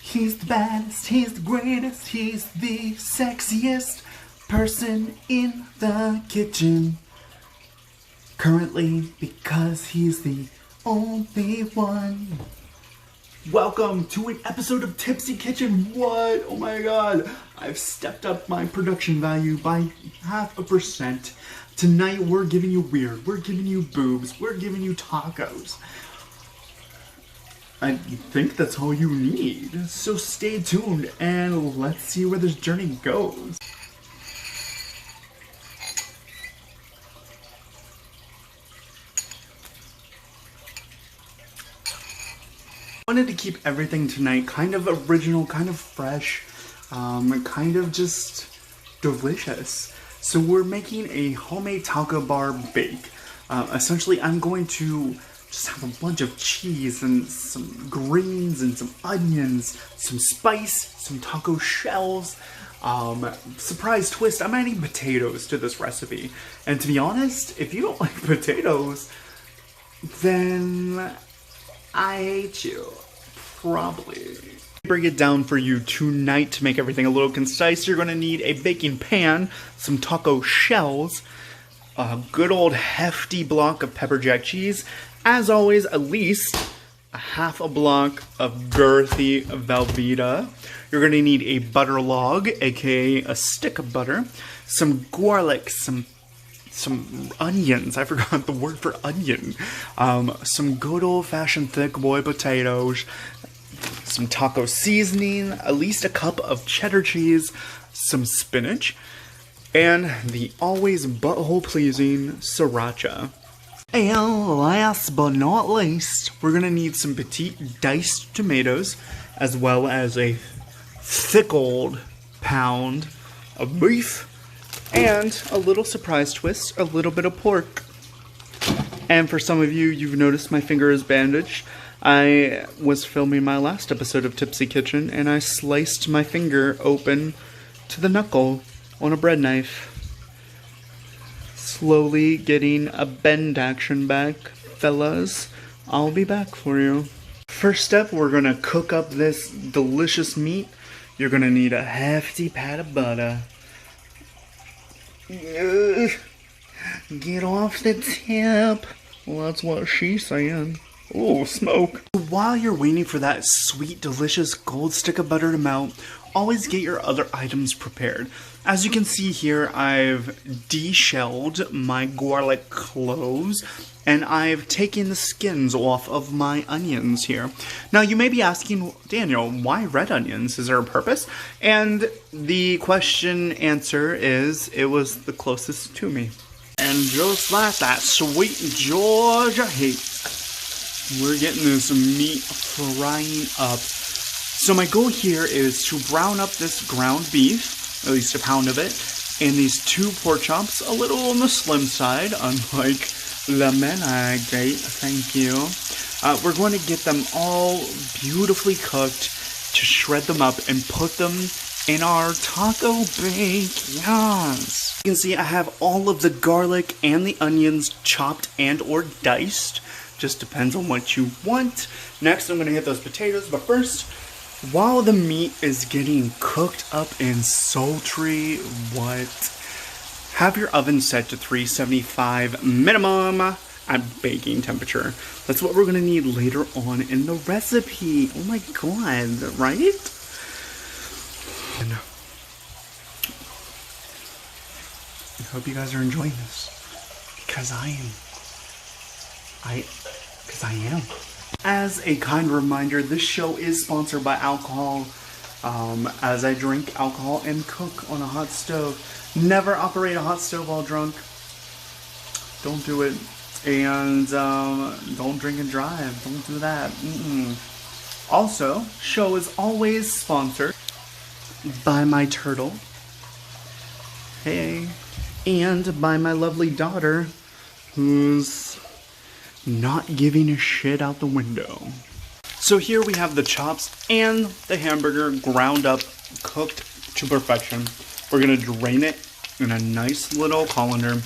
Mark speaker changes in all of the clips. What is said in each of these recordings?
Speaker 1: He's the baddest, he's the greatest, he's the sexiest person in the kitchen. Currently, because he's the only one. Welcome to an episode of Tipsy Kitchen. What? Oh my god. I've stepped up my production value by 0.5%. Tonight we're giving you weird, we're giving you boobs, we're giving you tacos. I think that's all you need. So stay tuned and let's see where this journey goes. I wanted to keep everything tonight kind of original, kind of fresh, kind of just delicious. So we're making a homemade taco bar bake. Essentially, I'm going to just have a bunch of cheese and some greens and some onions, some spice, some taco shells. Surprise twist, I'm adding potatoes to this recipe. And to be honest, if you don't like potatoes, then I hate you. Probably. Bring it down for you tonight to make everything a little concise. You're gonna need a baking pan, some taco shells, a good old hefty block of pepper jack cheese. As always, at least a half a block of girthy Velveeta. You're gonna need a butter log, aka a stick of butter, some garlic, some onions. I forgot the word for onion. Some good old-fashioned thick boy potatoes, some taco seasoning, at least a cup of cheddar cheese, some spinach, and the always butthole-pleasing sriracha. And last but not least, we're gonna need some petite diced tomatoes, as well as a thick old pound of beef, and a little surprise twist, a little bit of pork. And for some of you, you've noticed my finger is bandaged. I was filming my last episode of Tipsy Kitchen, and I sliced my finger open to the knuckle on a bread knife. Slowly getting a bend action back, fellas. I'll be back for you. First step, we're gonna cook up this delicious meat. You're gonna need a hefty pat of butter. Get off the tip. Well, that's what she's saying. Oh, smoke. While you're waiting for that sweet, delicious gold stick of butter to melt, always get your other items prepared. As you can see here, I've de-shelled my garlic cloves, and I've taken the skins off of my onions here. Now, you may be asking, Daniel, why red onions? Is there a purpose? And the answer is, it was the closest to me. And just like that, sweet Georgia heat, we're getting this meat frying up. So my goal here is to brown up this ground beef, at least a pound of it, and these 2 pork chops, a little on the slim side, unlike the men I date, thank you. We're going to get them all beautifully cooked, to shred them up and put them in our taco bake. Yes! You can see I have all of the garlic and the onions chopped and or diced. Just depends on what you want. Next, I'm going to hit those potatoes, but first, while the meat is getting cooked up and sultry, have your oven set to 375 minimum at baking temperature. That's what we're gonna need later on in the recipe. Oh my god, right? And I hope you guys are enjoying this, because I am. As a kind reminder, this show is sponsored by alcohol, as I drink alcohol and cook on a hot stove. Never operate a hot stove while drunk. Don't do it. And don't drink and drive. Don't do that. Also, show is always sponsored by my turtle. Hey. And by my lovely daughter, who's not giving a shit out the window. So here we have the chops and the hamburger ground up, cooked to perfection. We're gonna drain it in a nice little colander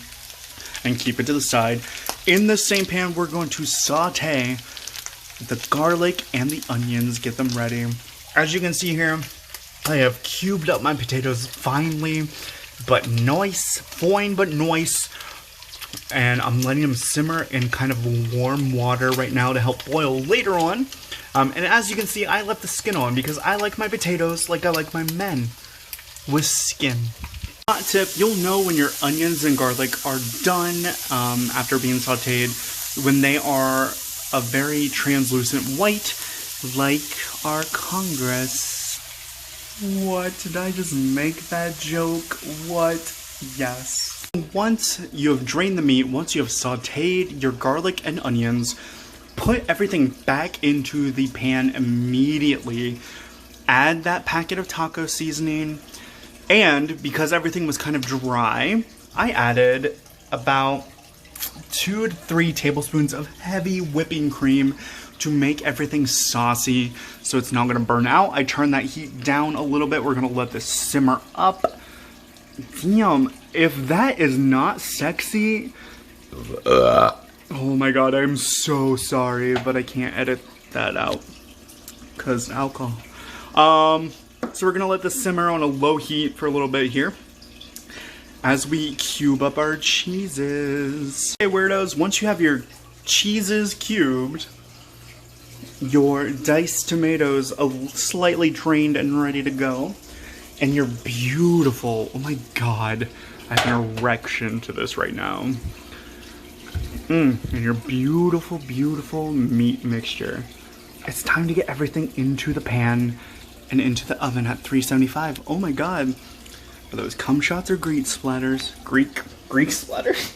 Speaker 1: and keep it to the side. In the same pan, we're going to saute the garlic and the onions, get them ready. As you can see here, I have cubed up my potatoes finely, but nice, fine but nice. And I'm letting them simmer in kind of warm water right now to help boil later on. And as you can see, I left the skin on because I like my potatoes like I like my men, with skin. Hot tip, you'll know when your onions and garlic are done after being sauteed, when they are a very translucent white, like our Congress. What? Did I just make that joke? What? Yes. Once you have drained the meat, once you have sauteed your garlic and onions, put everything back into the pan immediately. Add that packet of taco seasoning, and because everything was kind of dry, I added about 2 to 3 tablespoons of heavy whipping cream to make everything saucy so it's not gonna burn out. I turned that heat down a little bit. We're gonna let this simmer up. Damn, if that is not sexy, oh my god, I'm so sorry, but I can't edit that out because alcohol. So we're gonna let this simmer on a low heat for a little bit here as we cube up our cheeses. Hey weirdos, once you have your cheeses cubed, your diced tomatoes slightly drained and ready to go, and your beautiful, oh my god, I have an erection to this right now. And your beautiful, beautiful meat mixture. It's time to get everything into the pan and into the oven at 375. Oh my god. Are those cum shots or grease splatters? Grease splatters?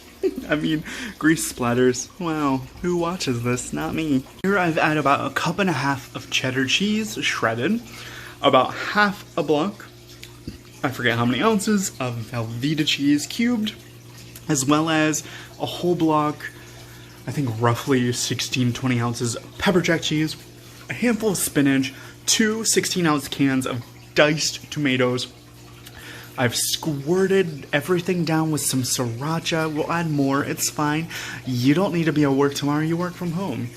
Speaker 1: I mean, grease splatters. Wow, who watches this? Not me. Here I've added about 1.5 cups of cheddar cheese, shredded, about half a block, I forget how many ounces, of Velveeta cheese cubed, as well as a whole block, I think roughly 16-20 ounces of pepper jack cheese, a handful of spinach, 2 16-ounce cans of diced tomatoes. I've squirted everything down with some sriracha. We'll add more, it's fine. You don't need to be at work tomorrow, you work from home.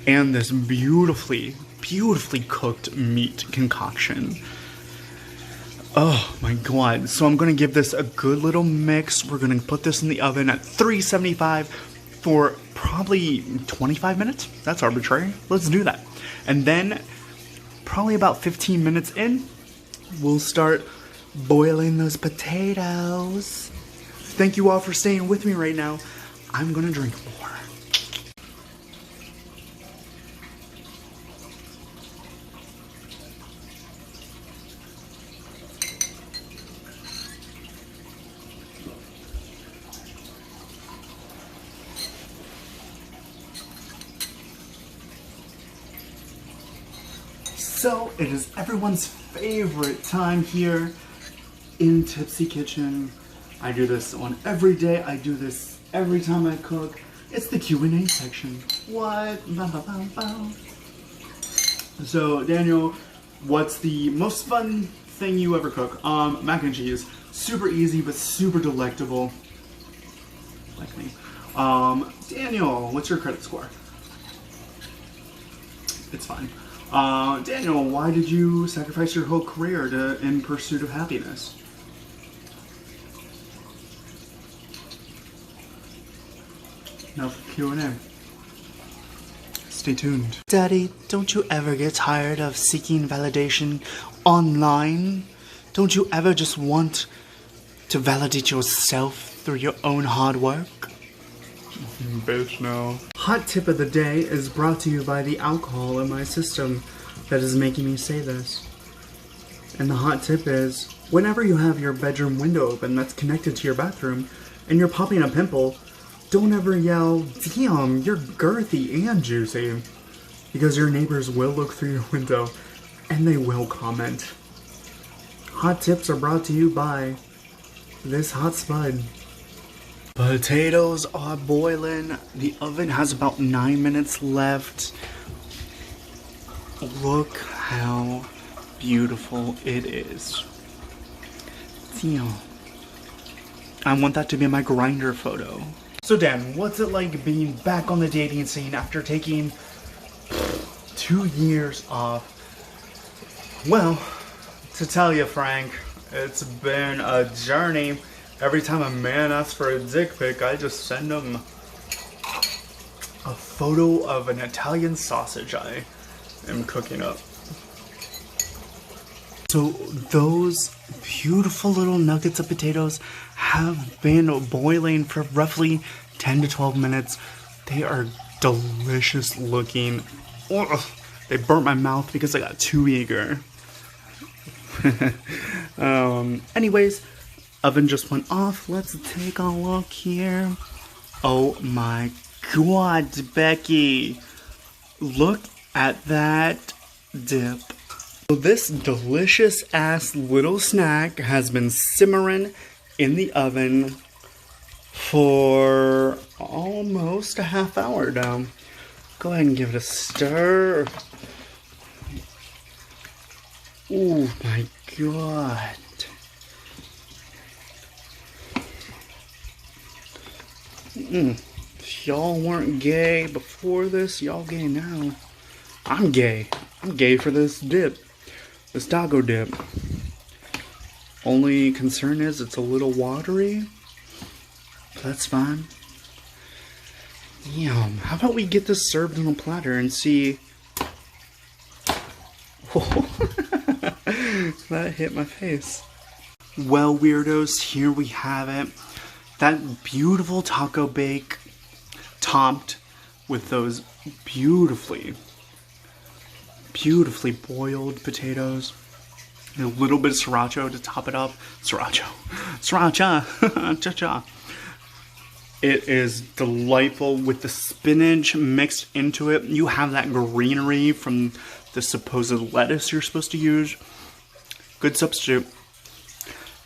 Speaker 1: And this beautifully, beautifully cooked meat concoction. Oh my god. So I'm gonna give this a good little mix. We're gonna put this in the oven at 375 for probably 25 minutes. That's arbitrary. Let's do that. And then probably about 15 minutes in, we'll start boiling those potatoes. Thank you all for staying with me right now. I'm gonna drink more. So it is everyone's favorite time here in Tipsy Kitchen. I do this on every day. I do this every time I cook. It's the Q&A section. What? So Daniel, what's the most fun thing you ever cook? Mac and cheese. Super easy but super delectable. Like me. Daniel, what's your credit score? It's fine. Daniel, why did you sacrifice your whole career in pursuit of happiness? Now for Q&A. Stay tuned. Daddy, don't you ever get tired of seeking validation online? Don't you ever just want to validate yourself through your own hard work? Bitch, no. Hot tip of the day is brought to you by the alcohol in my system that is making me say this. And the hot tip is, whenever you have your bedroom window open that's connected to your bathroom and you're popping a pimple, don't ever yell, "Damn, you're girthy and juicy," because your neighbors will look through your window and they will comment. Hot tips are brought to you by this hot spud. Potatoes are boiling. The oven has about 9 minutes left. Look how beautiful it is. Damn. I want that to be my grinder photo. So Dan, what's it like being back on the dating scene after taking 2 years off? Well, to tell you Frank, it's been a journey. Every time a man asks for a dick pic, I just send him a photo of an Italian sausage I am cooking up. So those beautiful little nuggets of potatoes have been boiling for roughly 10 to 12 minutes. They are delicious looking. Ugh, they burnt my mouth because I got too eager. Anyways, oven just went off. Let's take a look here. Oh my god, Becky. Look at that dip. So this delicious ass little snack has been simmering in the oven for almost a half hour now. Go ahead and give it a stir. Oh my god. If y'all weren't gay before this, y'all gay now. I'm gay. I'm gay for this dip. This taco dip. Only concern is it's a little watery. That's fine. Yum. How about we get this served on a platter and see... That hit my face. Well, weirdos, here we have it. That beautiful taco bake topped with those beautifully boiled potatoes and a little bit of sriracha to top it up. Sriracha. Cha-cha. It is delightful with the spinach mixed into it. You have that greenery from the supposed lettuce you're supposed to use. Good substitute.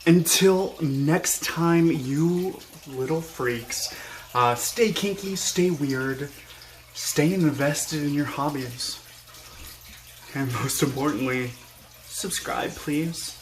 Speaker 1: Until next time, you little freaks, stay kinky, stay weird, stay invested in your hobbies. And most importantly, subscribe, please.